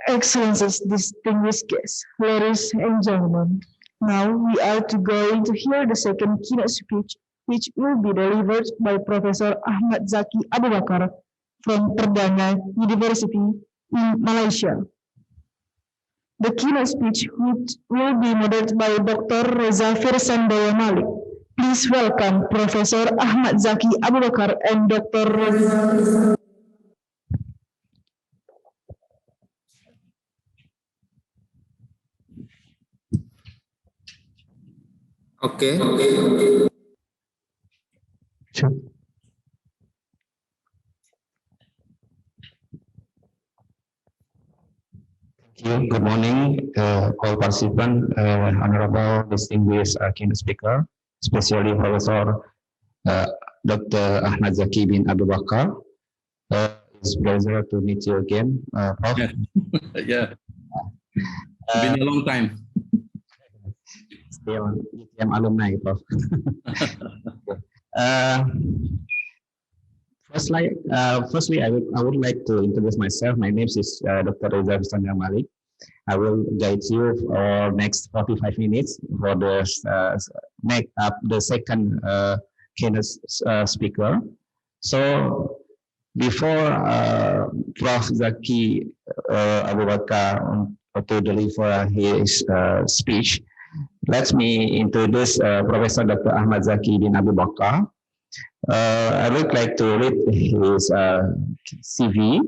Excellencies, distinguished guests, ladies and gentlemen. Now we are going to hear the second keynote speech, which will be delivered by Professor Ahmad Zaki Abu Bakar from Perdana University in Malaysia. The keynote speech will be moderated by Dr. Reza Firsandaya Malik. Please welcome Professor Ahmad Zaki Abu Bakar and Dr. Reza. Okay. Sure. Thank you. Good morning, all participants, honorable distinguished keynote speaker, especially Professor Dr. Ahmad Zaki bin Abu Bakar. It's a pleasure to meet you again, Prof. Yeah. Been a long time. Still UTM alumni, Prof. Firstly, I would like to introduce myself. My name is Dr. Reza Firsandaya Malik. I will guide you for next 45 minutes for the second keynote speaker. So before Prof. Zaki Abu Bakar to deliver his speech, let me introduce Professor Dr. Ahmad Zaki bin Abu Bakar. I would like to read his CV.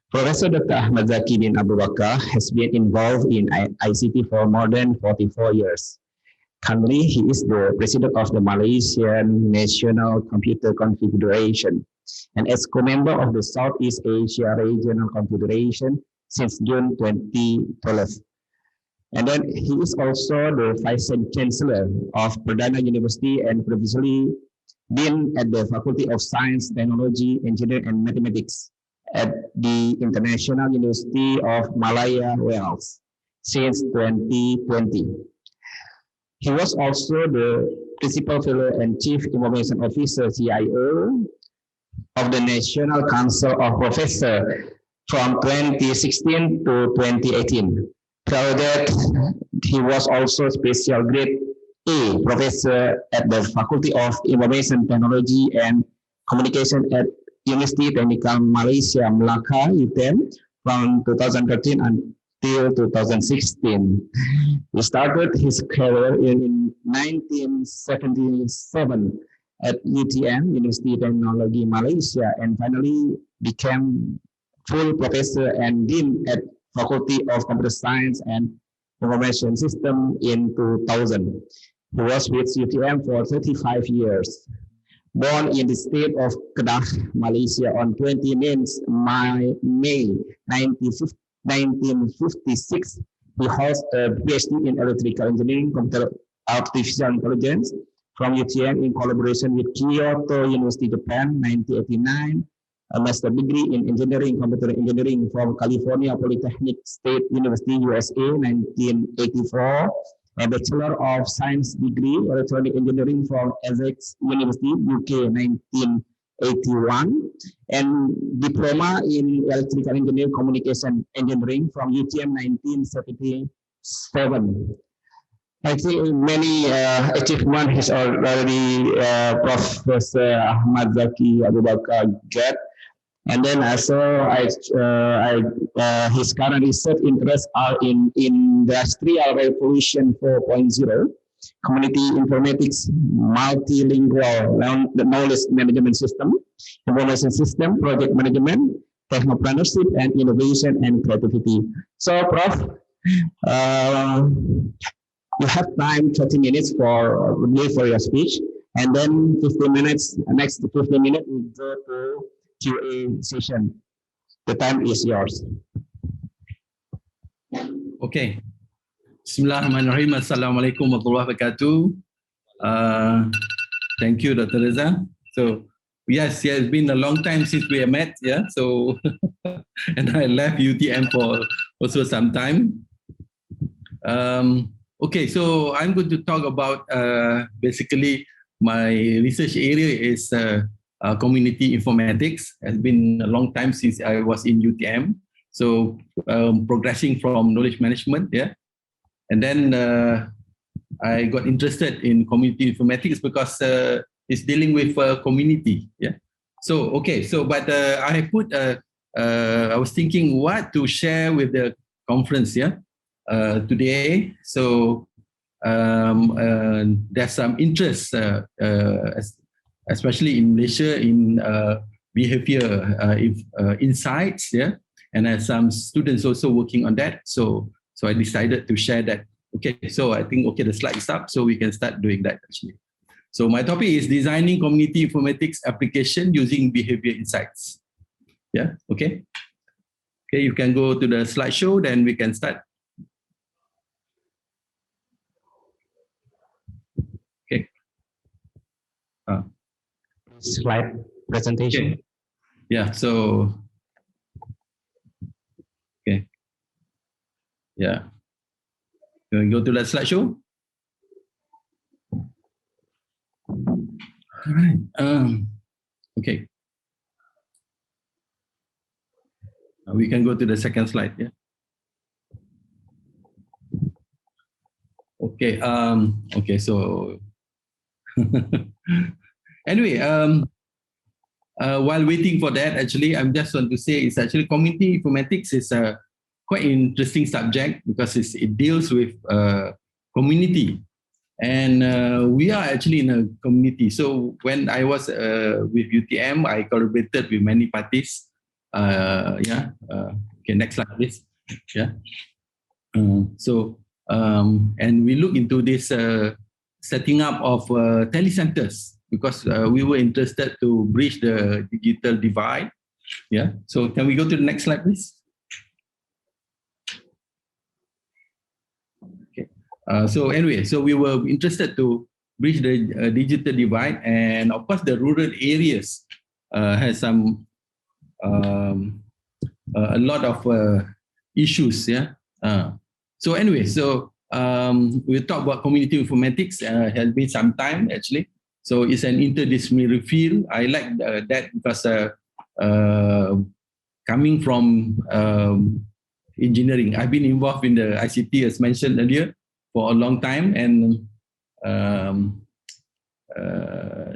Professor Dr. Ahmad Zaki bin Abu Bakar has been involved in ICT for more than 44 years. Currently, he is the president of the Malaysian National Computer Confederation and as co-member of the Southeast Asia Regional Confederation since June 2012. And then he is also the Vice Chancellor of Perdana University and previously been at the Faculty of Science, Technology, Engineering and Mathematics at the International University of Malaya, Wales since 2020. He was also the Principal Fellow and Chief Information Officer, CIO, of the National Council of Professors from 2016 to 2018. Prior to that, he was also Special Grade A Professor at the Faculty of Information Technology and Communication at University Technical Malaysia, Melaka, UTM, from 2013 until 2016. He started his career in 1977 at UTM, University Technology Malaysia, and finally became full professor and dean at Faculty of Computer Science and Information System in 2000. He was with UTM for 35 years. Born in the state of Kedah, Malaysia on 29 May 1956, he holds a PhD in Electrical Engineering, Computer Artificial Intelligence from UTM in collaboration with Kyoto University, Japan, 1989. A master degree in engineering, computer engineering from California Polytechnic State University, USA, 1984. A Bachelor of Science degree, electronic engineering from Essex University, UK, 1981. And diploma in electrical engineering, communication engineering from UTM, 1977. I think many achievements has already Professor Ahmad Zaki Abu Bakar get. And then also, his current research interests are in Industrial Revolution 4.0, Community Informatics, Multilingual Knowledge Management System, Information System, Project Management, Technopreneurship, and Innovation and Creativity. So, Prof, you have time 30 minutes for your speech, and then 15 minutes, next 15 minutes, we go to QA session. The time is yours. Okay. Bismillahirrahmanirrahim. Assalamualaikum warahmatullahi wabarakatuh. Thank you, Dr. Reza. So, yes, it's been a long time since we met. Yeah. So, and I left UTM for also some time. Okay, so I'm going to talk about basically my research area is community informatics. It's been a long time since I was in UTM. So progressing from knowledge management, yeah. And then I got interested in community informatics because it's dealing with community, yeah. So, okay, so, but I was thinking what to share with the conference, yeah, today. So there's some interest, especially in Malaysia, in behavior insights, yeah, and I have some students also working on that. So I decided to share that. Okay, so I think, okay, the slide is up, so we can start doing that actually. So my topic is designing community informatics application using behavior insights. Yeah, okay. Okay, you can go to the slideshow, then we can start. Okay. Slide presentation. Okay. Yeah, so, okay. Yeah. You want to go to that slideshow? All right. Okay. We can go to the second slide. Yeah. Okay. Okay. So anyway, while waiting for that, actually, I'm just want to say it's actually community informatics is a quite interesting subject because it deals with community. And we are actually in a community. So when I was with UTM, I collaborated with many parties. Yeah. Okay, next slide, please. Yeah. And we look into this setting up of telecenters because we were interested to bridge the digital divide. Yeah. So can we go to the next slide, please? So anyway, so we were interested to bridge the digital divide, and of course the rural areas has some a lot of issues. Yeah. So anyway, so we talk about community informatics. Has been some time actually. So it's an interdisciplinary field. I like that because coming from engineering, I've been involved in the ICT as mentioned earlier for a long time, and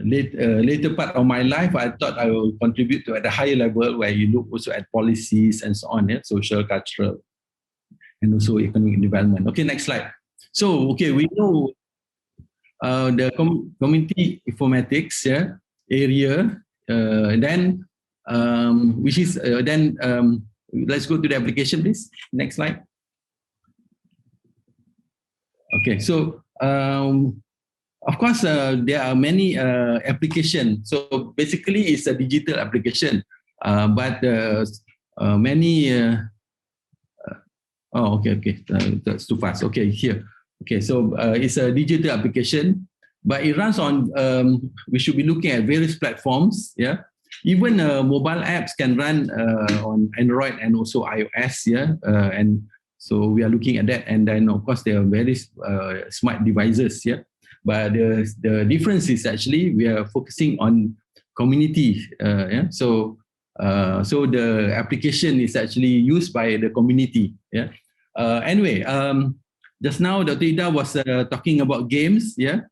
later part of my life, I thought I will contribute to at a higher level where you look also at policies and so on, yeah, social, cultural, and also economic development. Okay, next slide. So, okay, we know the community informatics, yeah, area, then which is let's go to the application, please. Next slide. Okay, so of course there are many applications. So basically, it's a digital application, but many. Oh, okay, that's too fast. Okay, here. Okay, so it's a digital application, but it runs on. We should be looking at various platforms. Yeah, even mobile apps can run on Android and also iOS. Yeah, and so we are looking at that, and then of course there are very smart devices. Yeah, but the difference is actually we are focusing on community. Yeah, so the application is actually used by the community. Yeah. Anyway, just now Dr. Ida was talking about games. Yeah.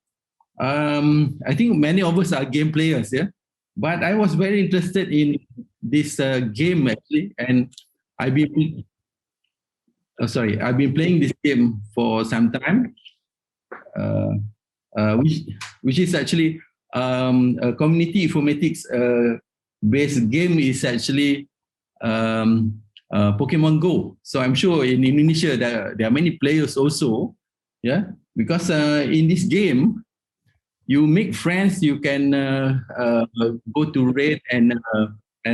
I think many of us are game players. Yeah. But I was very interested in this game actually, and I've been playing this game for some time, which is actually a community informatics based game. Is actually Pokemon Go. So I'm sure in Indonesia there are many players also, yeah, because in this game you make friends, you can go to raid and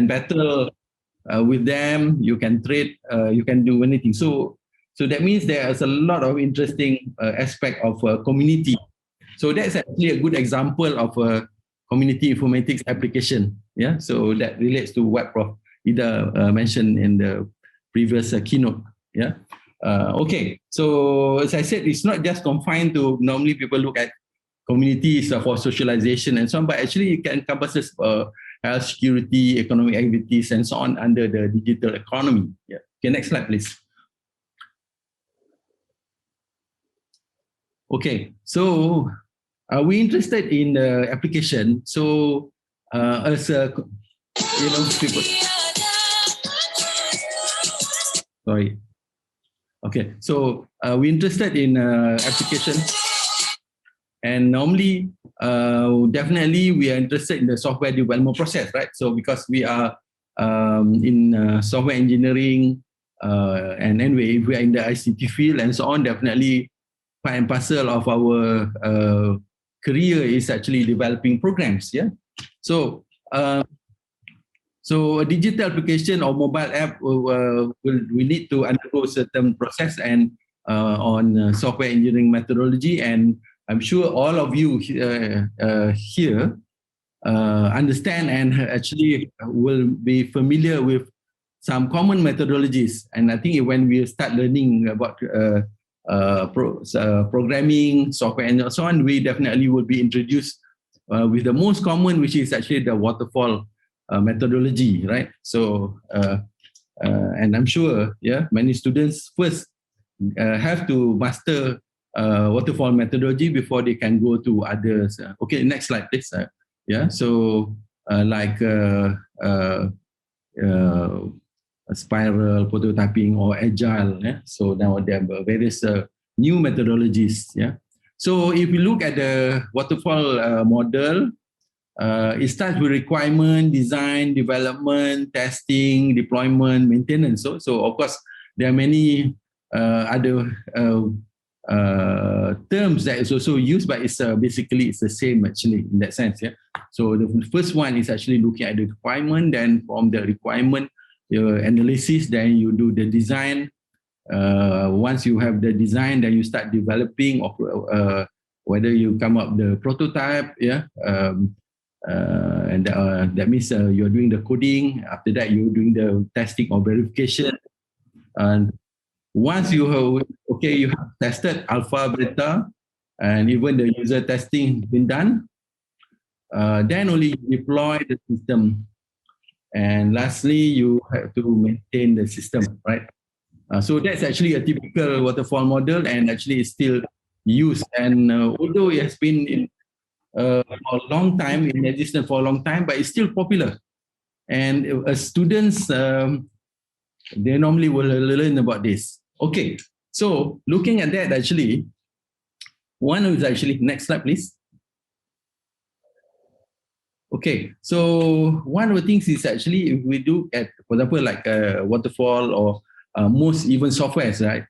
battle with them, you can trade, you can do anything. So that means there's a lot of interesting aspect of community. So that's actually a good example of a community informatics application. Yeah, so that relates to what Prof Ida mentioned in the previous keynote. Yeah. Okay. So as I said, it's not just confined to normally people look at communities for socialization and so on, but actually it encompasses health, security, economic activities, and so on under the digital economy. Yeah. Okay, next slide, please. Okay, so we're interested in the application. So as people. Sorry. Okay, so we're interested in application, and normally, definitely, we are interested in the software development process, right? So because we are in software engineering, and anyway, if we are in the ICT field and so on, definitely part and parcel of our career is actually developing programs. Yeah. So so a digital application or mobile app we need to undergo certain process and on software engineering methodology, and I'm sure all of you here understand and actually will be familiar with some common methodologies. And I think when we start learning about programming, software, and so on, we definitely will be introduced with the most common, which is actually the waterfall methodology, right? So, and I'm sure, yeah, many students first have to master waterfall methodology before they can go to others. Okay, next slide, please. Yeah, so like spiral, prototyping, or agile. Yeah? So now there are various new methodologies. Yeah. So if you look at the waterfall model, it starts with requirement, design, development, testing, deployment, maintenance. So of course, there are many other terms that is also used, but it's basically it's the same actually in that sense. Yeah. So the first one is actually looking at the requirement. Then from the requirement, your analysis, then you do the design. Once you have the design, then you start developing of whether you come up the prototype. Yeah. And that means you're doing the coding. After that, you're doing the testing or verification. And once you have, you have tested alpha, beta, and even the user testing has been done, then only you deploy the system. And lastly, you have to maintain the system, right? So that's actually a typical waterfall model, and actually it's still used. And although it has been in for a long time, in existence for a long time, but it's still popular. And students, they normally will learn about this. Okay, so looking at that, actually, one is actually, next slide, please. Okay, so one of the things is actually, if we do at, for example, like waterfall or most even softwares, right?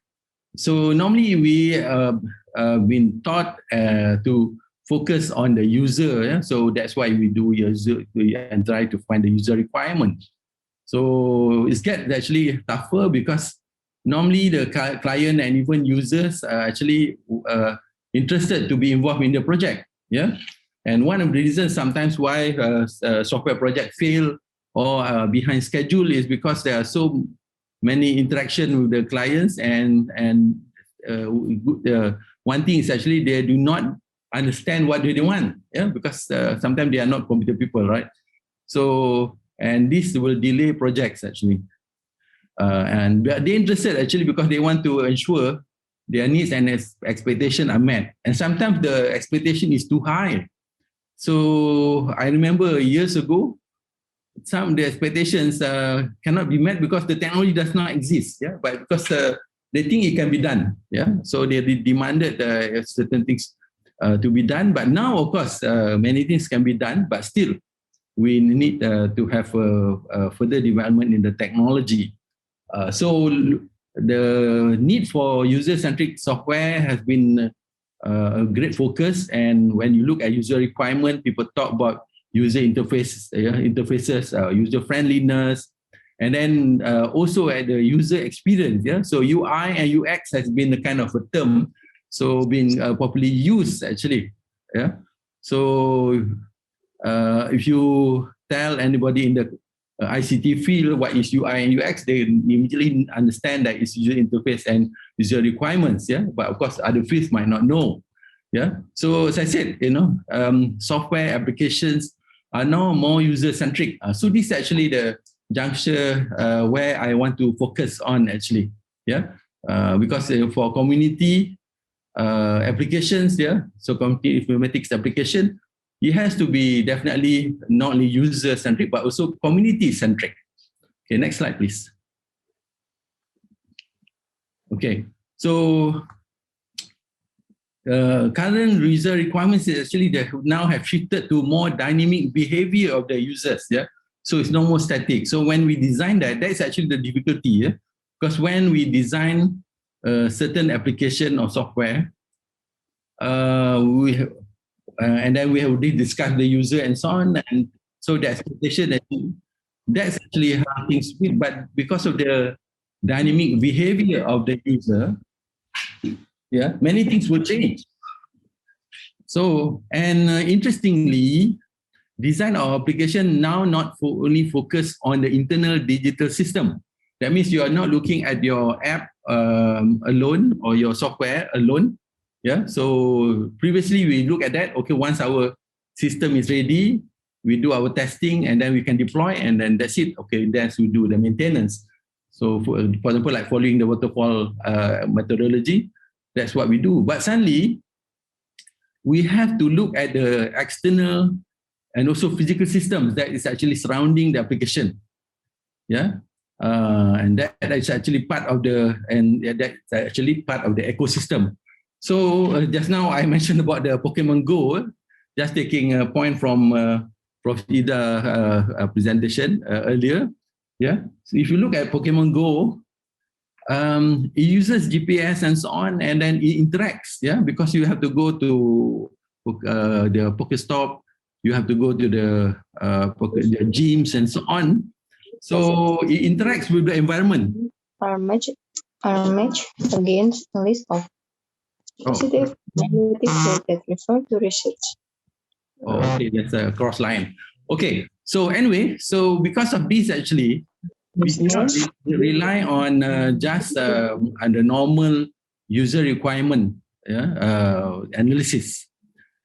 So normally we been taught to focus on the user. Yeah? So that's why we do user and try to find the user requirement. So it's get actually tougher because normally the client and even users are actually interested to be involved in the project. Yeah. And one of the reasons sometimes why software project fail or behind schedule is because there are so many interaction with the clients, and one thing is actually they do not understand what they want, yeah, because sometimes they are not computer people, right? So, and this will delay projects actually. And they're interested actually because they want to ensure their needs and expectations are met. And sometimes the expectation is too high. So I remember years ago, some of the expectations cannot be met because the technology does not exist, yeah, but because they think it can be done, yeah. So they demanded certain things to be done, but now of course many things can be done, but still we need to have further development in the technology. So the need for user-centric software has been a great focus, and when you look at user requirement, people talk about user interfaces, user friendliness, and then also at the user experience. Yeah, so UI and UX has been a kind of a term, so being popularly used actually. Yeah, so if you tell anybody in the ICT field what is UI and UX, they immediately understand that it's user interface and user requirements. Yeah, but of course other fields might not know. Yeah, so as I said, software applications are now more user-centric. So this is actually the juncture where I want to focus on actually. Yeah, because for community applications, yeah, so community informatics application, it has to be definitely not only user-centric but also community-centric. Okay, next slide, please. Okay, so current user requirements is actually they now have shifted to more dynamic behavior of the users. Yeah, so it's no more static. So when we design that, that's actually the difficulty. Yeah, because when we design a certain application or software, and then we have already discussed the user and so on, and so the expectation that that's actually how things feel. But because of the dynamic behavior of the user, yeah, many things will change. So, and interestingly, design our application now not only focus on the internal digital system. That means you are not looking at your app alone or your software alone. Yeah. So previously we look at that. Okay, once our system is ready, we do our testing and then we can deploy and then that's it. Okay, then we do the maintenance. So for example, like following the waterfall methodology, that's what we do. But suddenly, we have to look at the external and also physical systems that is actually surrounding the application. Yeah, and that is actually part of the ecosystem. So just now I mentioned about the Pokemon Go. Just taking a point from Prof. Ida presentation earlier. Yeah, so if you look at Pokemon Go, it uses GPS and so on, and then it interacts. Yeah, because you have to go to the Pokestop, you have to go to the gyms and so on. So it interacts with the environment. Are matched against a list of positive analytics that refer to research. Oh, okay, that's a cross line. Okay, so anyway, so because of this, actually, we cannot rely on just the normal user requirement analysis.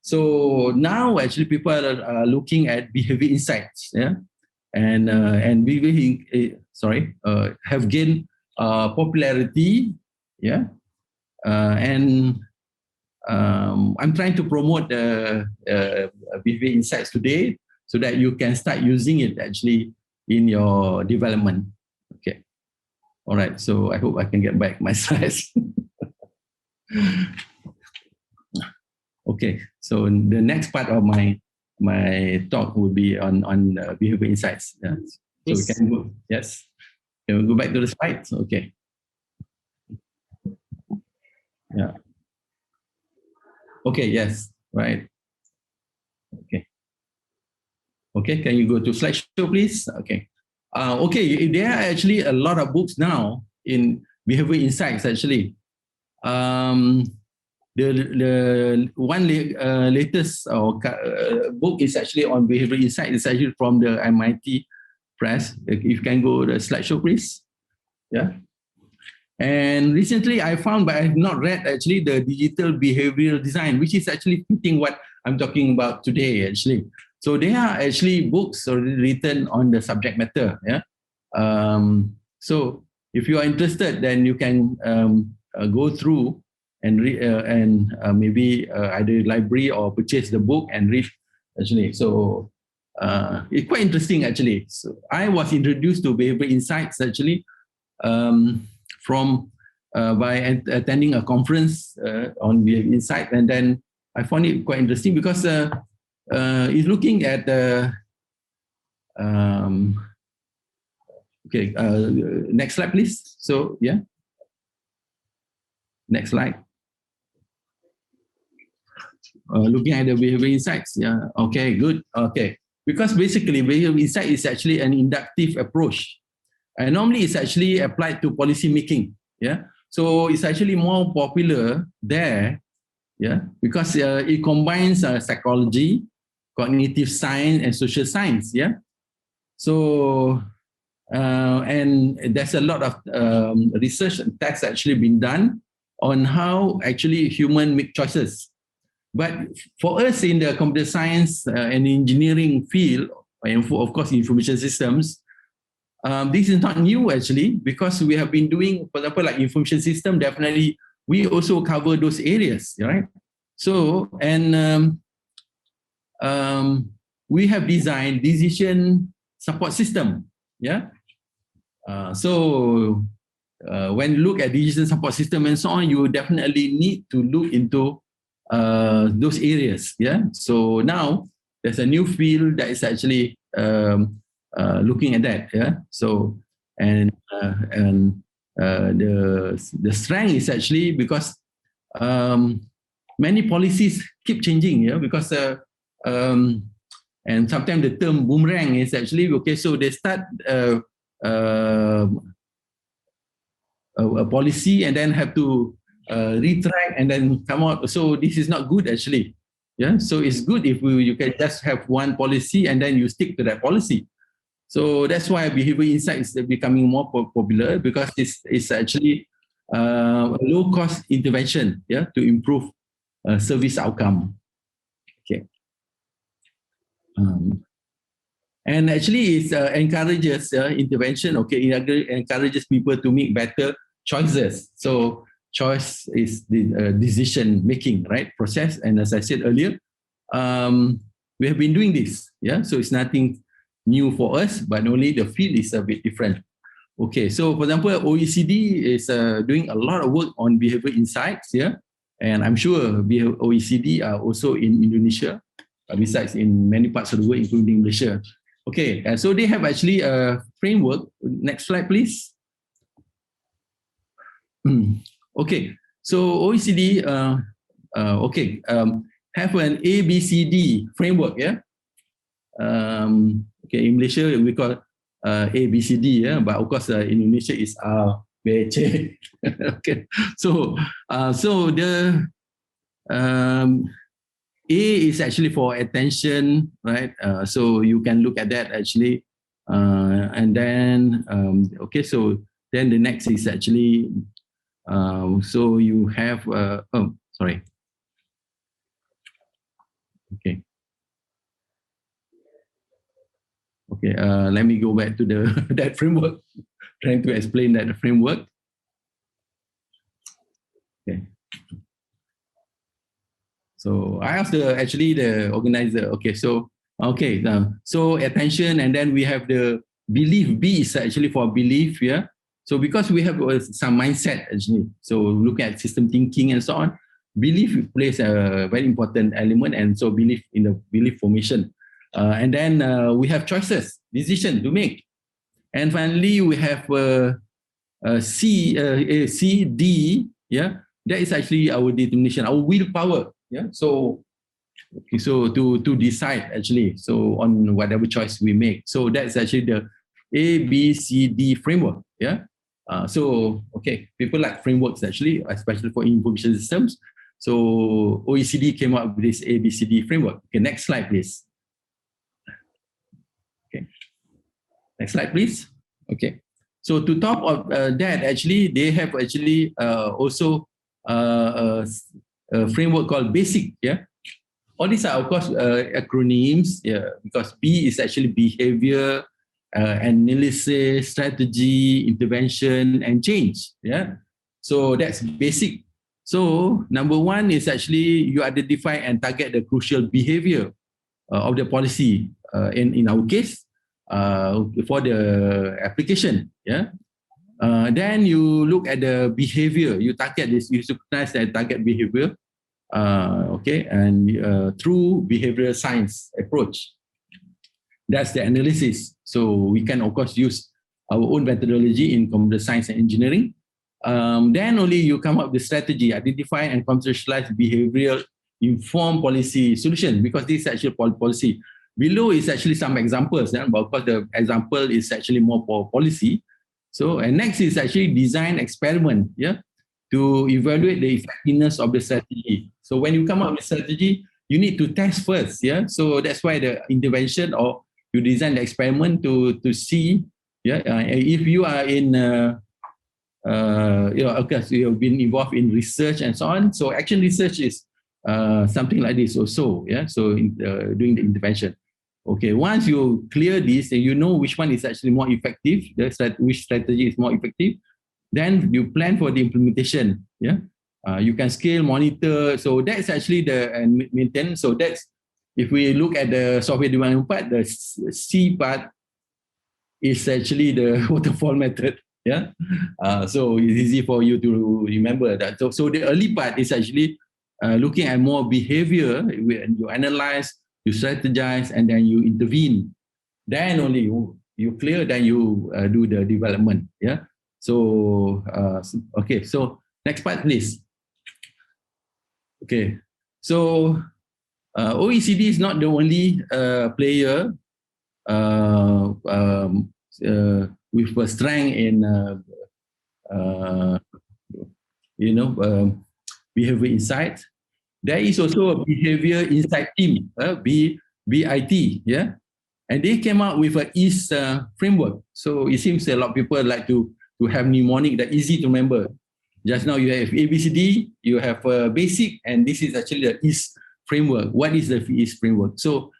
So now, actually, people are looking at behavior insights, yeah, and have gained popularity, yeah, and I'm trying to promote behavior insights today so that you can start using it actually in your development. Okay. All right. So I hope I can get back my slides. Okay. So the next part of my talk will be on behavior insights. Yeah. So we can go. Yes. Can we go back to the slides? Okay. Yeah. Okay. Yes. Right. Okay. Okay, can you go to slideshow, please? Okay. Okay, there are actually a lot of books now in behavior insights, actually. The one latest book is actually on behavior insight. It's actually from the MIT Press. If you can go to the slideshow, please. Yeah. And recently I found, but I have not read actually the digital behavioral design, which is actually fitting what I'm talking about today, actually. So there are actually books already written on the subject matter. Yeah. So if you are interested, then you can go through and read and maybe either library or purchase the book and read. Actually, so it's quite interesting. Actually, so I was introduced to behavior insights actually from by attending a conference on behavior insight, and then I found it quite interesting because. Is looking at the okay. Next slide, please. So yeah, next slide. Looking at the behavior insights. Yeah. Okay. Good. Okay. Because basically, behavior insight is actually an inductive approach, and normally it's actually applied to policy making. Yeah. So it's actually more popular there. Yeah, because it combines psychology, cognitive science and social science, yeah. So, and there's a lot of research and tests actually been done on how actually humans make choices. But for us in the computer science and engineering field, and of course information systems, this is not new actually, because we have been doing, for example, like information system, definitely we also cover those areas, right? So, and we have designed decision support system, yeah? So when you look at decision support system and so on, you definitely need to look into those areas, yeah? So now there's a new field that is actually looking at that, yeah? So, and the strength is actually because many policies keep changing, yeah, because and sometimes the term boomerang is actually, okay, so they start a policy and then have to retract and then come out. So this is not good actually, yeah. So it's good if you can just have one policy and then you stick to that policy. So that's why behavior insights is becoming more popular, because it's actually a low-cost intervention, yeah, to improve service outcome. Okay. And actually, it encourages intervention. Okay, it encourages people to make better choices. So choice is the decision making, right, process. And as I said earlier, we have been doing this. Yeah, so it's nothing new for us, but only the field is a bit different. Okay, so for example, OECD is doing a lot of work on behavior insights, yeah, and I'm sure OECD are also in Indonesia, besides in many parts of the world, including Malaysia. Okay, so they have actually a framework. Next slide, please. Okay, so OECD, have an ABCD framework, yeah. Okay, in Malaysia we call ABCD, yeah, but of course in Indonesia is A, B, C. Okay, so the A is actually for attention, right? So you can look at that actually, and then okay, so then the next is actually so you have oh, sorry. Okay. Okay, let me go back to the that framework, trying to explain that framework. Okay. So I asked the organizer, okay, so attention, and then we have the belief. B is actually for belief, yeah. So because we have some mindset actually, so look at system thinking and so on, belief plays a very important element, and so belief in the belief formation. And then we have choices, decision to make. And finally, we have C, D, yeah, that is actually our determination, our willpower, yeah. So, okay, so to decide actually, so on whatever choice we make. So that's actually the A, B, C, D framework, yeah. So, okay, people like frameworks actually, especially for information systems. So OECD came up with this ABCD framework. Okay, next slide, please. Okay, next slide, please. Okay, so to top of that, actually, they have actually also a framework called BASIC. Yeah, all these are of course acronyms. Yeah, because B is actually behavior, analysis, strategy, intervention, and change. Yeah, so that's BASIC. So number one is actually you identify and target the crucial behavior of the policy. In our case, for the application, yeah. Then you look at the behavior. You target this. You scrutinize and target behavior. Okay, and through behavioral science approach. That's the analysis. So we can of course use our own methodology in computer science and engineering. Then only you come up with strategy, identify and conceptualize behavioral informed policy solutions, because this is actually policy. Below is actually some examples, yeah? But of course the example is actually more for policy. So, and next is actually design experiment, yeah, to evaluate the effectiveness of the strategy. So when you come up with strategy, you need to test first, yeah. So that's why the intervention, or you design the experiment to see, yeah, if you are in you know, okay, so you have been involved in research and so on. So action research is something like this also, yeah. So in, doing the intervention. Okay, once you clear this and you know which one is actually more effective, which strategy is more effective, then you plan for the implementation. Yeah, you can scale, monitor. So that's actually the maintenance. So that's, if we look at the software development part, the C part is actually the waterfall method. Yeah, so it's easy for you to remember that. So the early part is actually looking at more behavior. You analyze, you strategize, and then you intervene. Then only you clear, then you do the development. Yeah. So okay. So next part, please. Okay. So OECD is not the only player with a strength in behavior insight. There is also a behavior insight team, BIT, yeah, and they came out with a EASE framework. So it seems a lot of people like to have mnemonic that easy to remember. Just now you have ABCD, you have basic, and this is actually the EASE framework. What is the EASE framework? So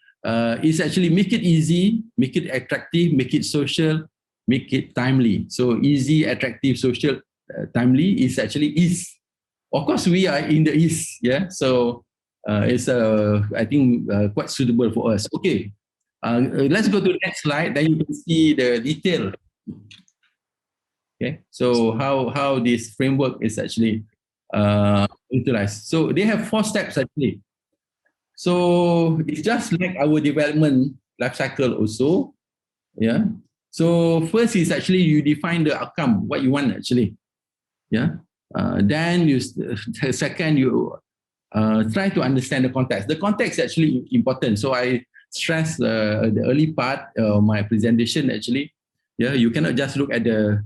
it's actually make it easy, make it attractive, make it social, make it timely. So easy, attractive, social, timely is actually EASE. Of course, we are in the East, yeah. So it's I think quite suitable for us. Okay, let's go to the next slide. Then you can see the detail. Okay, so how this framework is actually utilized. So they have 4 steps actually. So it's just like our development life cycle also, yeah. So first is actually you define the outcome, what you want actually, yeah. Then second you try to understand the context. The context is actually important. So I stress the early part of my presentation actually. Yeah, you cannot just look at the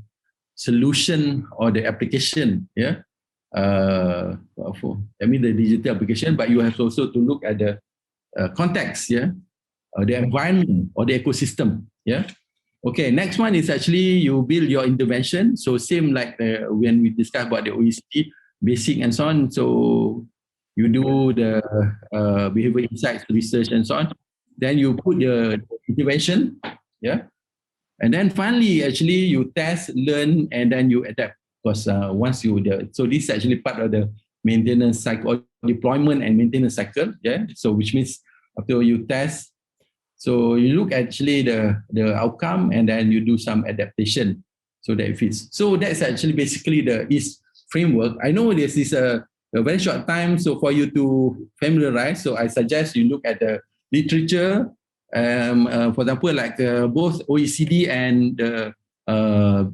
solution or the application. Yeah, the digital application, but you have also to look at the context. Yeah, the environment or the ecosystem. Yeah. Okay, next one is actually you build your intervention. So same like when we discussed about the OECD, basic and so on. So you do the behavior insights research and so on. Then you put the intervention, yeah. And then finally, actually you test, learn, and then you adapt. Because once you, so this is actually part of the maintenance cycle, deployment and maintenance cycle, yeah. So which means after you test, so you look actually the outcome and then you do some adaptation so that it fits. So that's actually basically the EASE framework. I know this is a very short time, so for you to familiarize, so I suggest you look at the literature. For example, like both OECD and the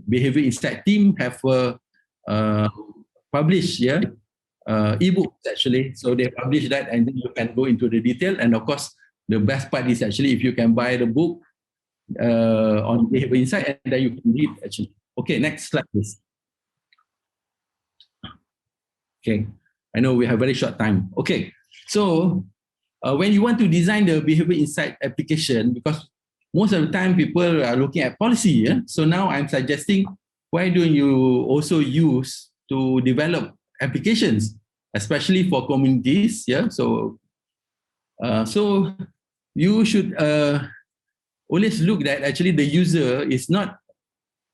Behavior Insight team have published, yeah, ebooks actually. So they publish that and then you can go into the detail. And of course, the best part is actually if you can buy the book on Behavior Insight and then you can read actually. Okay, next slide please. Okay, I know we have very short time. Okay, so when you want to design the Behavior Insight application, because most of the time people are looking at policy, yeah? So now I'm suggesting, why don't you also use to develop applications, especially for communities, yeah? So you should always look that actually the user is not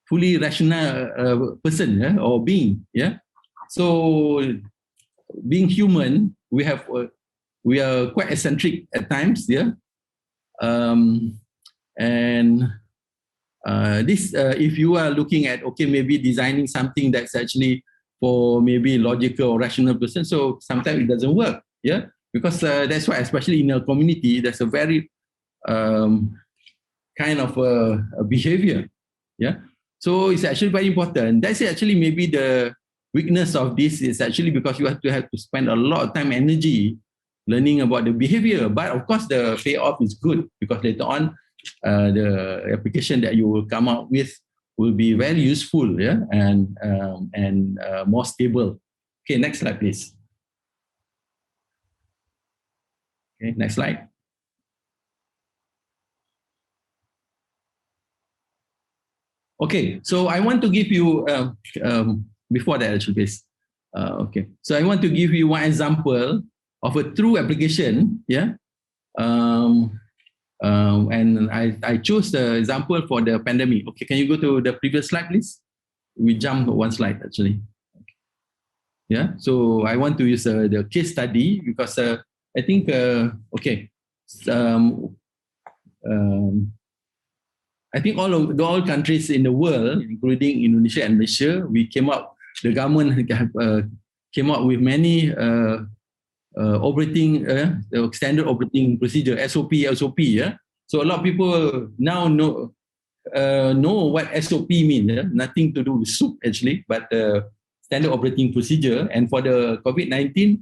fully rational person, yeah, or being, yeah. So being human, we are quite eccentric at times, yeah. This if you are looking at, okay, maybe designing something that's actually for maybe logical or rational person, so sometimes it doesn't work, yeah. Because that's why, especially in a community, there's a very kind of a behavior, yeah. So it's actually very important. That's actually maybe the weakness of this is actually because you have to spend a lot of time and energy learning about the behavior. But of course, the payoff is good because later on, the application that you will come out with will be very useful, yeah, and more stable. Okay, next slide, please. Okay, next slide. Okay, so I want to give you, before that actually, please. Okay, so I want to give you one example of a true application, yeah, And I chose the example for the pandemic. Okay, can you go to the previous slide, please? We jump one slide actually. Yeah, so I want to use the case study because I think, okay, I think all countries in the world, including Indonesia and Malaysia, we came up, the government came up with many operating standard operating procedure, SOP. Yeah. So a lot of people now know what SOP means. Nothing to do with soup actually, but standard operating procedure. And for the COVID-19,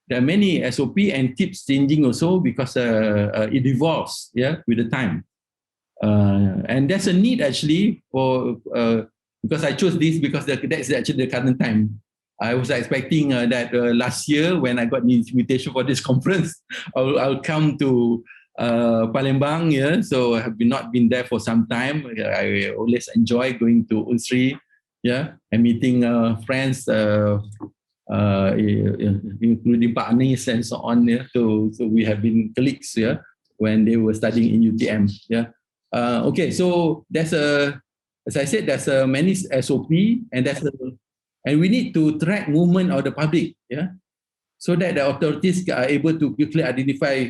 there are many SOP and tips changing also because it evolves, yeah, with the time. And there's a need actually for because I chose this because that's actually the current time. I was expecting that last year when I got the invitation for this conference, I'll come to Palembang. Yeah, so I have not been there for some time. I always enjoy going to UNSRI, yeah, and meeting friends, including partners and so on. Yeah, so we have been colleagues, yeah, when they were studying in UTM. Yeah. Okay, so there's as I said, there's many SOP, and and we need to track movement of the public, yeah, so that the authorities are able to quickly identify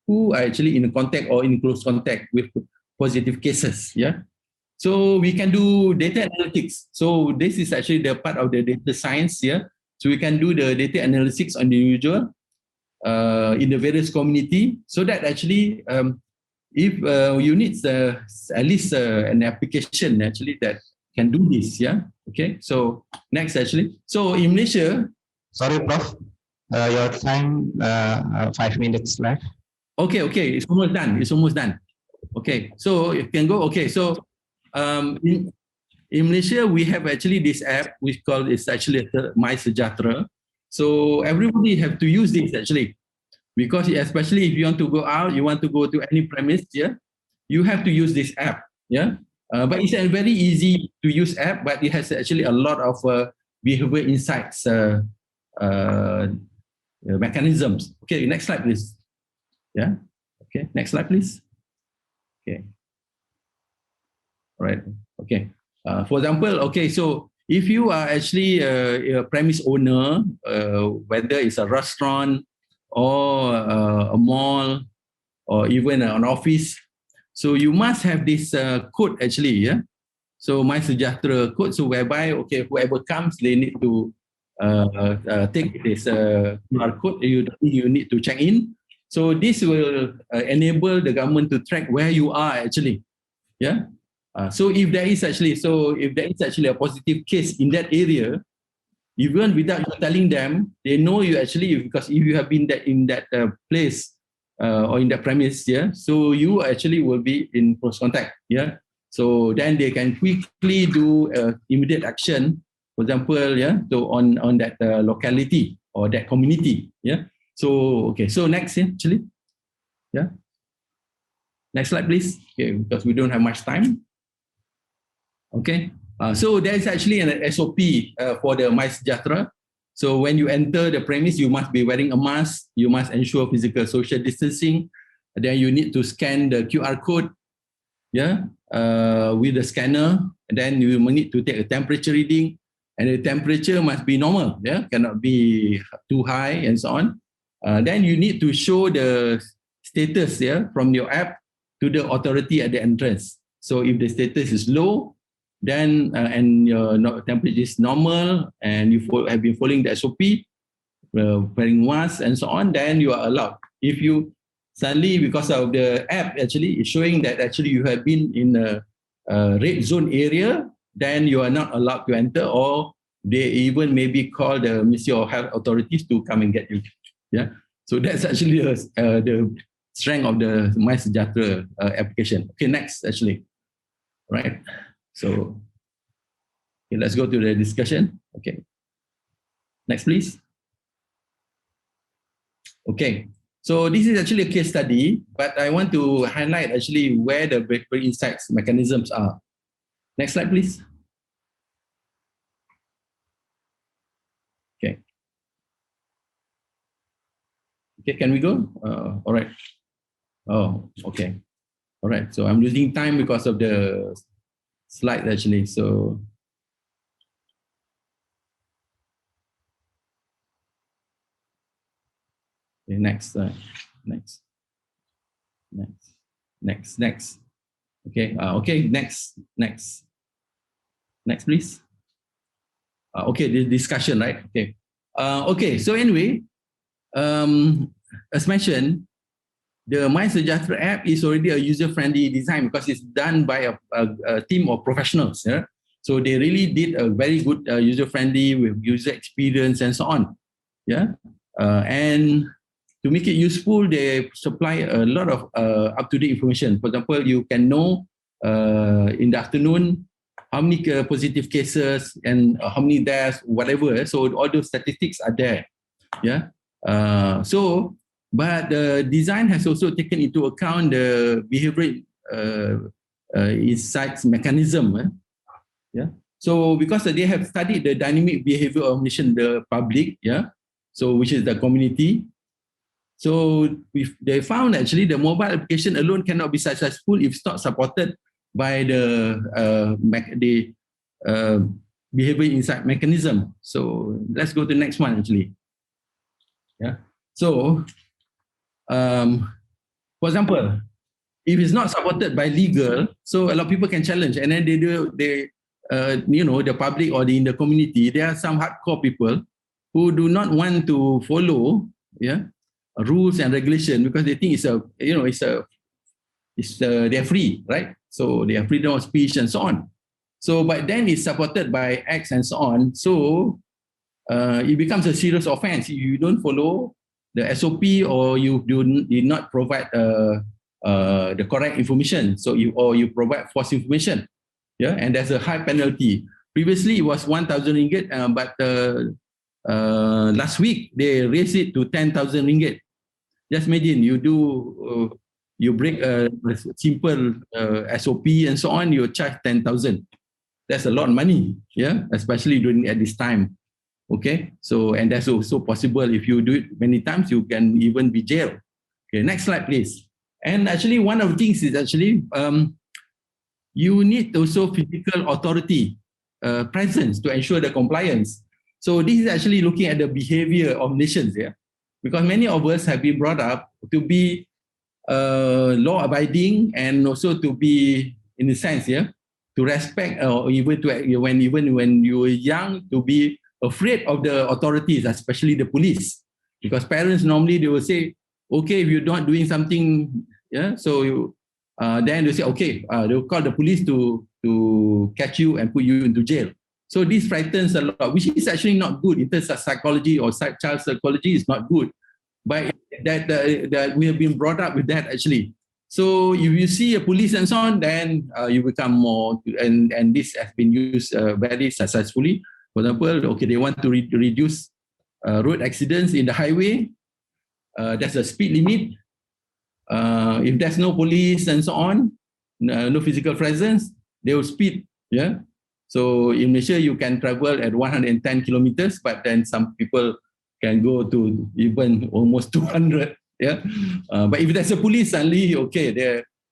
who are actually in contact or in close contact with positive cases, yeah. So we can do data analytics. So this is actually the part of the data science, yeah. So we can do the data analytics on the individual in the various community, so that actually if you need at least an application actually that can do this, yeah. Okay, so next actually. So in Malaysia, sorry, Prof. Your time 5 minutes left. Okay, it's almost done. It's almost done. Okay, so you can go. Okay, so in Malaysia we have actually this app which called is actually MySejahtera. So everybody have to use this actually. Because especially if you want to go out, you want to go to any premise, yeah, you have to use this app, yeah. But it's a very easy to use app, but it has actually a lot of behavior insights mechanisms. Okay, next slide, please. Yeah. Okay, next slide, please. Okay. All right. Okay. For example, okay, so if you are actually a premise owner, whether it's a restaurant or a mall, or even an office. So you must have this code actually, yeah. So MySejahtera code, so whereby, okay, whoever comes, they need to take this QR code, you need to check in. So this will enable the government to track where you are actually, yeah. So if there is actually a positive case in that area, even without you telling them, they know you actually, because if you have been in that place or in that premise, yeah, so you actually will be in close contact, yeah. So then they can quickly do immediate action, for example, yeah, so on that locality or that community, yeah. So okay, so next, actually, yeah, next slide, please. Okay, because we don't have much time. Okay. So there is actually an SOP for the MySejahtera. So when you enter the premise, you must be wearing a mask. You must ensure physical social distancing. Then you need to scan the QR code, yeah, with the scanner. And then you need to take a temperature reading, and the temperature must be normal, yeah, cannot be too high and so on. Then you need to show the status, yeah, from your app to the authority at the entrance. So if the status is low, then and your temperature is normal, and you have been following the SOP, wearing masks and so on, then you are allowed. If you suddenly, because of the app actually is showing that actually you have been in a red zone area, then you are not allowed to enter, or they even maybe call the Ministry of Health authorities to come and get you. Yeah, so that's actually the strength of the MySejahtera application. Okay, next actually, right? So okay, let's go to the discussion. Okay, next please. Okay, so this is actually a case study, but I want to highlight actually where the behavioral insights mechanisms are. Next slide, please. Okay. Okay, can we go? All right. Oh, okay. All right, so I'm losing time because of the slide actually. So okay, next. Okay, okay, next, please. Okay, the discussion, right? Okay. Okay, so anyway, as mentioned, the MySejahtera app is already a user-friendly design because it's done by a team of professionals. Yeah? So they really did a very good user-friendly with user experience and so on. Yeah, and to make it useful, they supply a lot of up-to-date information. For example, you can know in the afternoon how many positive cases and how many deaths, whatever. So all those statistics are there. Yeah. But the design has also taken into account the behavioral insights mechanism. Yeah. So because they have studied the dynamic behavior of the public, yeah. So which is the community. So they found actually the mobile application alone cannot be successful if it's not supported by the behavior insight mechanism. So let's go to the next one actually. Yeah. So, for example, if it's not supported by legal, so a lot of people can challenge, and then the public or in the community, there are some hardcore people who do not want to follow, rules and regulation because they think they're free, right? So they have freedom of speech and so on. So, but then it's supported by acts and so on. So it becomes a serious offense if you don't follow the SOP or you did not provide the correct information. So you provide false information, and there's a high penalty. Previously it was 1,000 ringgit, but last week they raised it to 10,000 ringgit. Just imagine you break a simple SOP and so on, you charge 10,000. That's a lot of money, especially at this time. Okay, so and that's also possible if you do it many times, you can even be jailed. Okay, next slide, please. And actually, one of the things is actually you need also physical authority presence to ensure the compliance. So this is actually looking at the behavior of nations, because many of us have been brought up to be law-abiding and also to be, in a sense, to respect, or even when you were young, to be afraid of the authorities, especially the police, because parents normally they will say, okay, if you're not doing something, so then they say, okay, they'll call the police to catch you and put you into jail. So this frightens a lot, which is actually not good in terms of psychology or child psychology is not good, but that we have been brought up with that actually. So if you see a police and so on, then you become more, and this has been used very successfully. For example, okay, they want to reduce road accidents in the highway. There's a speed limit. If there's no police and so on, no physical presence, they will speed. So in Malaysia, you can travel at 110 kilometers, but then some people can go to even almost 200. But if there's a police, suddenly, okay,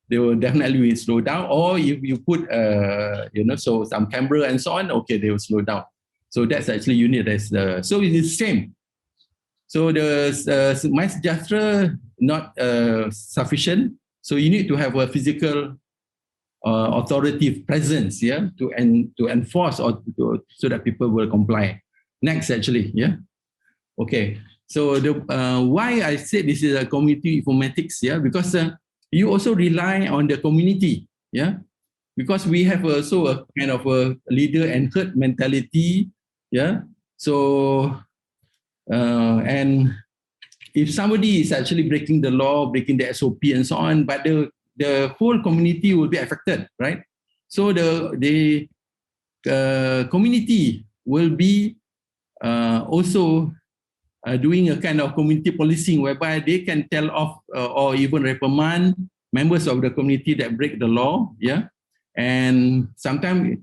they will definitely slow down. Or if you put, so some camera and so on, okay, they will slow down. So that's actually unit as so it is the same. So the MySejahtera not sufficient. So you need to have a physical authoritative presence, to enforce or so that people will comply. Next, actually, Okay. So the why I said this is a community informatics, because you also rely on the community, because we have also a kind of a leader and herd mentality. So and if somebody is actually breaking the law, breaking the SOP and so on, but the whole community will be affected, right? So the community will be also doing a kind of community policing whereby they can tell off or even reprimand members of the community that break the law, and sometimes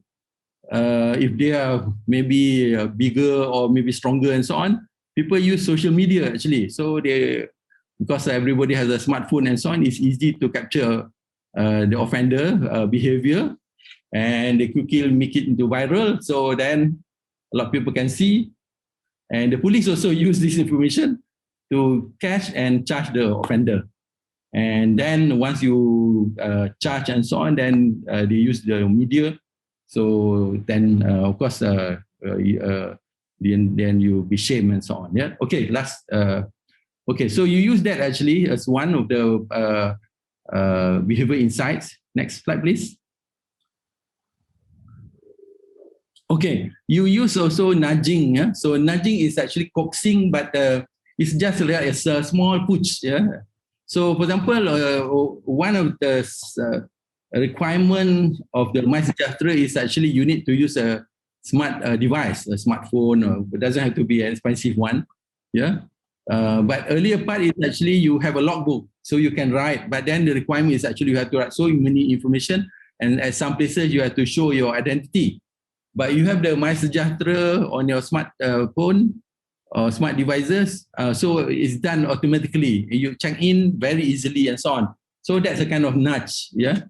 if they are maybe bigger or maybe stronger and so on, people use social media actually. So because everybody has a smartphone and so on, it's easy to capture the offender behavior, and they quickly make it into viral. So then a lot of people can see, and the police also use this information to catch and charge the offender. And then once you charge and so on, then they use the media. So then, of course, then you be shamed and so on. Yeah. Okay. Last. Okay. So you use that actually as one of the behavior insights. Next slide, please. Okay. You use also nudging. Yeah. So nudging is actually coaxing, but it's just like a small push. Yeah. So, for example, one of the requirement of the MySejahtera is actually you need to use a smart device, a smartphone, or it doesn't have to be an expensive one. Yeah. But earlier part is actually you have a logbook, so you can write. But then the requirement is actually you have to write so many information, and at some places you have to show your identity. But you have the MySejahtera on your smart phone or smart devices, so it's done automatically. You check in very easily and so on. So that's a kind of nudge, yeah.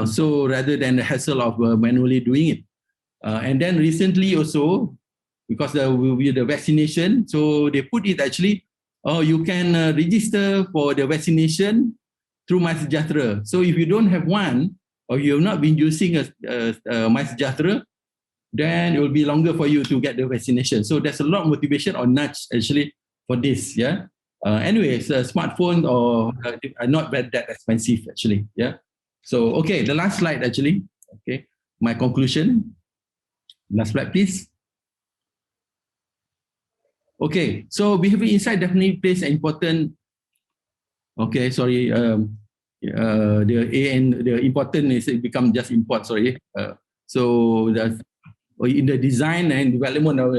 So rather than the hassle of manually doing it. And then recently also, because with the vaccination, so they put it actually, you can register for the vaccination through MySejahtera. So if you don't have one, or you have not been using a MySejahtera, then it will be longer for you to get the vaccination. So there's a lot of motivation or nudge actually for this, yeah. Anyways, smartphones are not that expensive actually, yeah. So, okay, the last slide actually, okay, my conclusion. Last slide, please. Okay, so behavior insight definitely plays an important, okay, sorry, the AN, the important is it become just import, sorry. So that's in the design and development of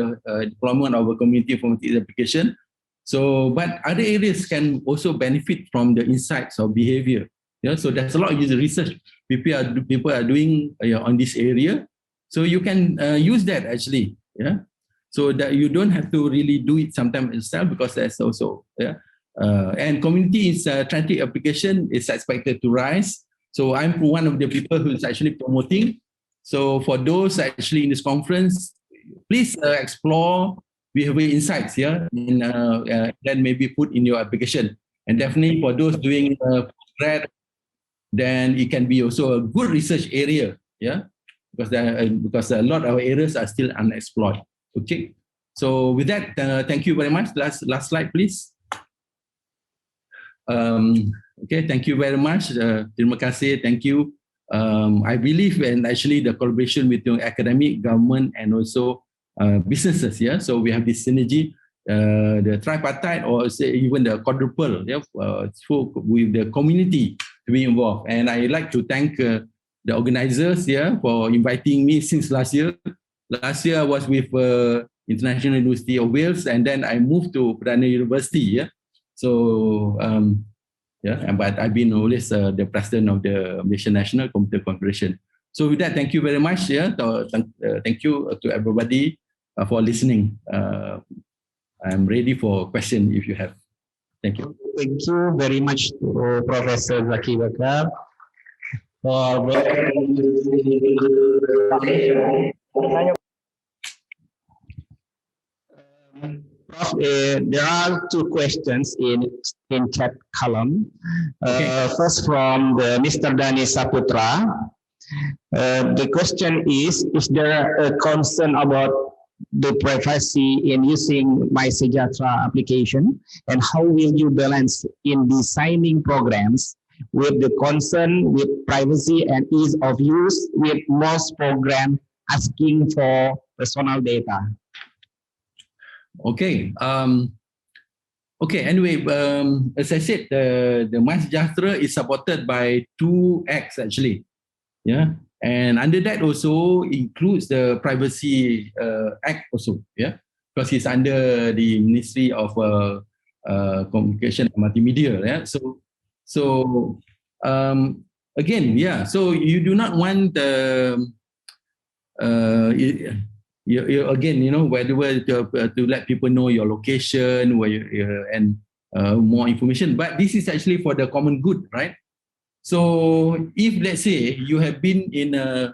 deployment of a community informatics application. So, but other areas can also benefit from the insights of behavior. Yeah, so there's a lot of user research people are doing on this area. So you can use that actually. Yeah, so that you don't have to really do it sometimes yourself, because there's also and community-centric application is expected to rise. So I'm one of the people who is actually promoting. So for those actually in this conference, please explore behavior insights here, and then maybe put in your application. And definitely for those doing postgrad, then it can be also a good research area, yeah, because a lot of areas are still unexplored. Okay, so with that, thank you very much. Last slide, please. Okay, thank you very much. Terima kasih, thank you. I believe in actually the collaboration between academic, government, and also businesses. Yeah, so we have this synergy, the tripartite, or say even the quadruple. Yeah, with the community to be involved. And I like to thank the organizers, yeah, for inviting me since last year. Last year I was with International University of Wales, and then I moved to Perdana University. Yeah, so. Yeah, but I've been always the president of the Malaysian National Computer Confederation. So with that, thank you very much. Yeah, thank you to everybody for listening. I'm ready for question if you have. Thank you. Thank you very much to Professor Zaki Bakar for Prof, there are two questions in chat column. Okay. First from Mr. Dani Saputra. The question is there a concern about the privacy in using MySejahtera application, and how will you balance in designing programs with the concern with privacy and ease of use, with most programs asking for personal data? Okay. Okay. Anyway, as I said, the MySejahtera is supported by 2 acts actually. Yeah, and under that also includes the Privacy Act also. Yeah, because it's under the Ministry of Communication and Multimedia. Yeah, so again, yeah. So you do not want you again, you know, whether to let people know your location, where and more information. But this is actually for the common good, right? So if let's say you have been in a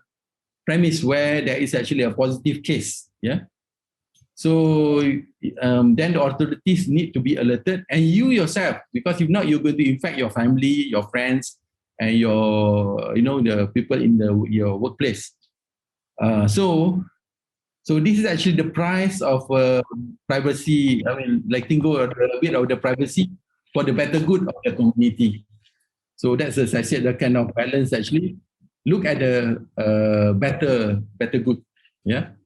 premise where there is actually a positive case, yeah. So then the authorities need to be alerted, and you yourself, because if not, you're going to infect your family, your friends, and your, the people in your workplace. So this is actually the price of privacy. I mean, letting go a bit of the privacy for the better good of the community. So that's, as I said, the kind of balance actually. Look at the better good. Yeah.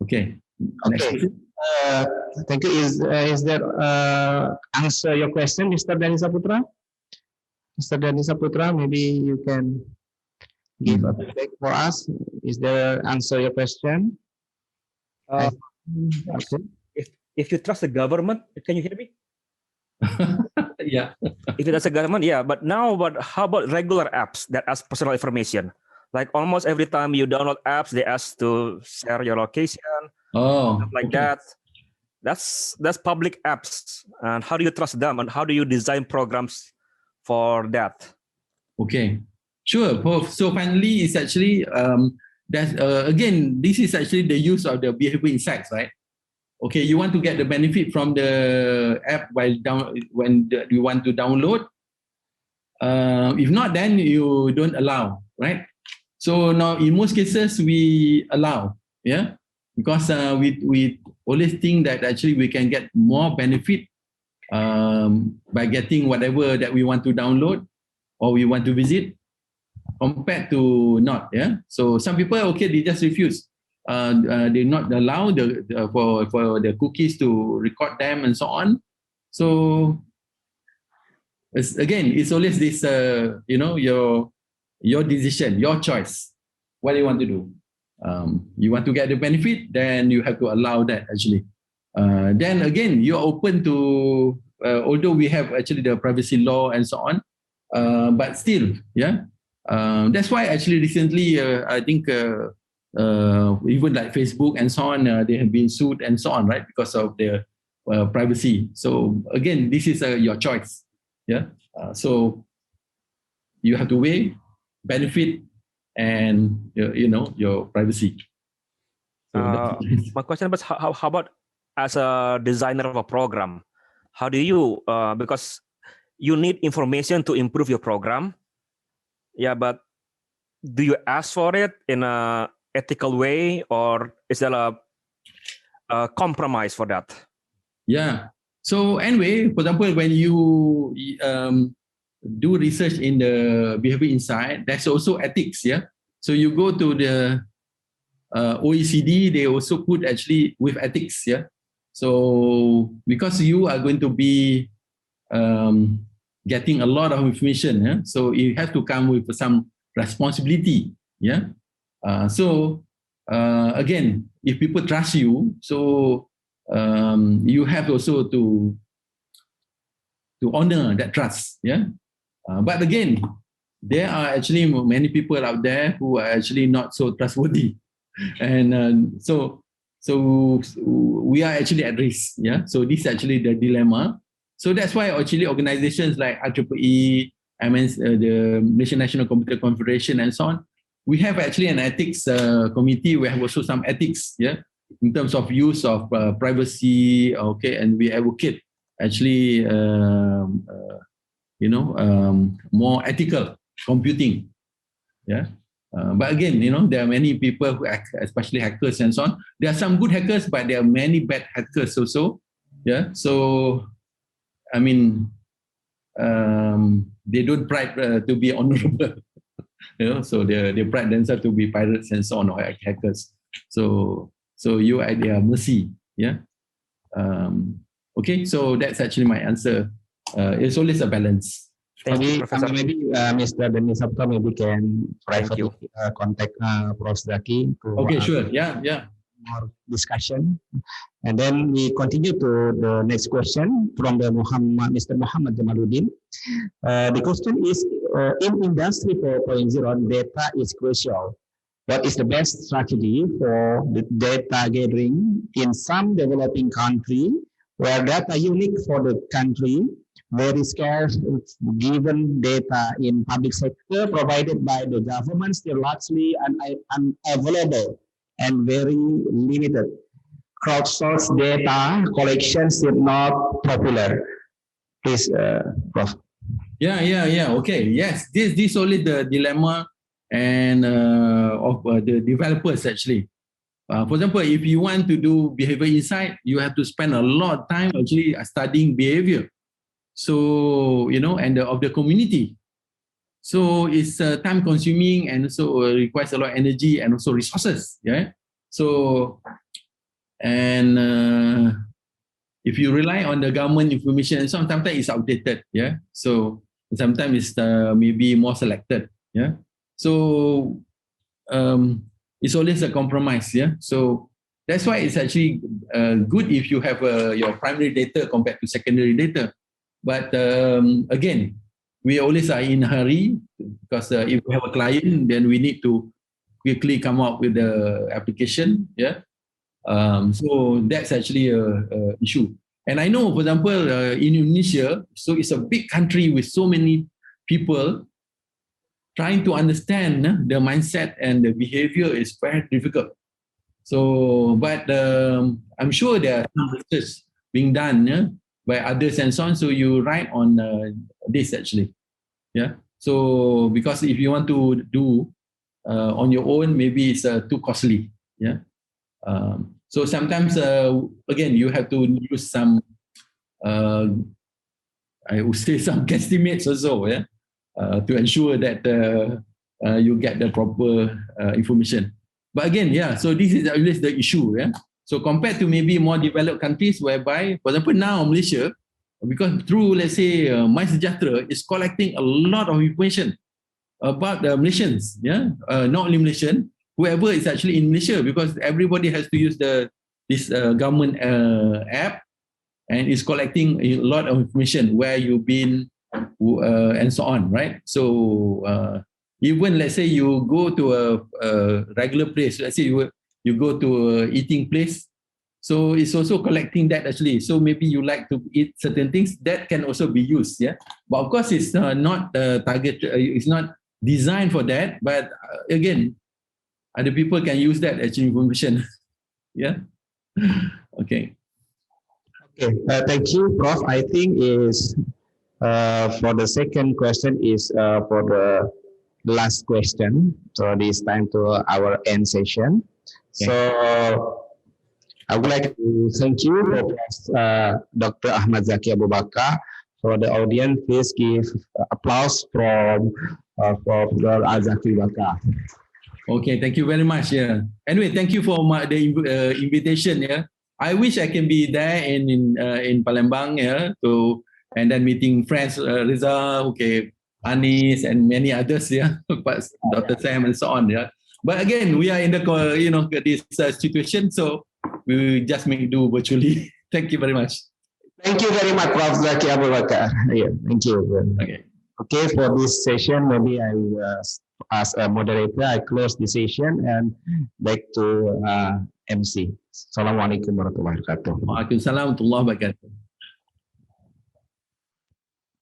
Okay. Next. Okay. Thank you. Is that answer your question, Mr. Dani Saputra? Mr. Dani Saputra, maybe you can give a feedback for us. Is there answer your question? Okay. If you trust the government, can you hear me? Yeah. If it's a government, yeah. But how about regular apps that ask personal information? Like almost every time you download apps, they ask to share your location, stuff like that. That's public apps. And how do you trust them? And how do you design programs for that? Okay, sure, Prof. So finally, it's actually again, this is actually the use of the behavior insights, right? Okay, you want to get the benefit from the app when you want to download. If not, then you don't allow, right? So now, in most cases, we allow, yeah, because we always think that actually we can get more benefit by getting whatever that we want to download or we want to visit compared to not, yeah. So some people, okay, they just refuse. They not allow for the cookies to record them and so on. So it's always this, your decision, your choice. What do you want to do? You want to get the benefit, then you have to allow that actually. Then again, you're open to, although we have actually the privacy law and so on, but still, yeah. That's why actually recently, I think even like Facebook and so on, they have been sued and so on, right? Because of their privacy. So again, this is your choice, yeah. So you have to weigh benefit and your privacy. So my question was how about as a designer of a program, how do you because you need information to improve your program, yeah, but do you ask for it in a ethical way, or is there a compromise for that? Yeah. So anyway, for example, when you do research in the behavior insight, there's also ethics, yeah. So you go to the OECD, they also put actually with ethics, yeah. So because you are going to be getting a lot of information, yeah? So you have to come with some responsibility, yeah. So again, if people trust you, so you have also to honor that trust, yeah. But again, there are actually many people out there who are actually not so trustworthy, and so we are actually at risk, yeah. So this is actually the dilemma. So that's why actually organizations like IEEE, the Malaysian National Computer Confederation, and so on, we have actually an ethics committee. We have also some ethics, yeah, in terms of use of privacy, okay, and we advocate actually more ethical computing, yeah. But again, there are many people who especially hackers and so on. There are some good hackers, but there are many bad hackers also, yeah. So I mean, they don't pride to be honorable, so they pride themselves to be pirates and so on, or hackers. So you are at their mercy, yeah. Okay, so that's actually my answer. It's always a balance. Thank you, Professor. Maybe Mr. Dani Saputra maybe can privately contact Prof. Zaki to okay, sure, yeah. More discussion, and then we continue to the next question from the Mr. Muhammad Jamaluddin. The question is, in Industry 4.0, data is crucial. What is the best strategy for the data gathering in some developing country where data unique for the country very scarce given data in public sector provided by the government still largely unavailable and very limited. Crowdsourced data collection still not popular. Please, Prof. Yeah. Okay. Yes, this only the dilemma and of the developers actually. For example, if you want to do behavior insight, you have to spend a lot of time actually studying behavior. So, and of the community. So it's time consuming and also requires a lot of energy and also resources. Yeah. So, and if you rely on the government information, and sometimes it's outdated. Yeah. So sometimes it's maybe more selected. Yeah. So, it's always a compromise, yeah. So that's why it's actually good if you have your primary data compared to secondary data. But again, we always are in a hurry because if we have a client, then we need to quickly come up with the application, yeah. So that's actually a issue. And I know, for example, in Indonesia, so it's a big country with so many people. Trying to understand the mindset and the behavior is very difficult. So, but I'm sure there are some research being done by others and so on. So you write on this actually, yeah. So because if you want to do on your own, maybe it's too costly, yeah. So sometimes again you have to use some, I would say some guesstimates also, yeah. To ensure that you get the proper information. But again, yeah, so this is always the issue. Yeah? So compared to maybe more developed countries whereby, for example, now Malaysia, because through, let's say, MySejahtera is collecting a lot of information about the Malaysians, yeah, not only Malaysian, whoever is actually in Malaysia, because everybody has to use this government app, and it's collecting a lot of information, where you've been, and so on, right? So even let's say you go to a regular place, let's say you go to a eating place, so it's also collecting that actually. So maybe you like to eat certain things that can also be used, yeah. But of course, it's not target. It's not designed for that. But again, other people can use that actually information, yeah. Okay. Okay. Thank you, Prof. I think is. For the second question is for the last question. So this time to our end session. Okay. So I would like to thank you, Dr. Ahmad Zaki Abu Bakar. For the audience, please give applause for Dr. Zaki Abu Bakar. Okay, thank you very much. Yeah. Anyway, thank you for the invitation. Yeah. I wish I can be there in Palembang. Yeah. And then meeting friends, Riza, okay, Anis, and many others, yeah, Dr. Sam, and so on, yeah. But again, we are in the, this situation, so we just make do virtually. Thank you very much. Thank you very much, Prof. Zaki Abu Bakar. Yeah, thank you. Okay. Okay, for this session, maybe I will, as a moderator, I close the session and back to MC. Assalamualaikum warahmatullahi wabarakatuh. Waalaikumsalam warahmatullahi wabarakatuh.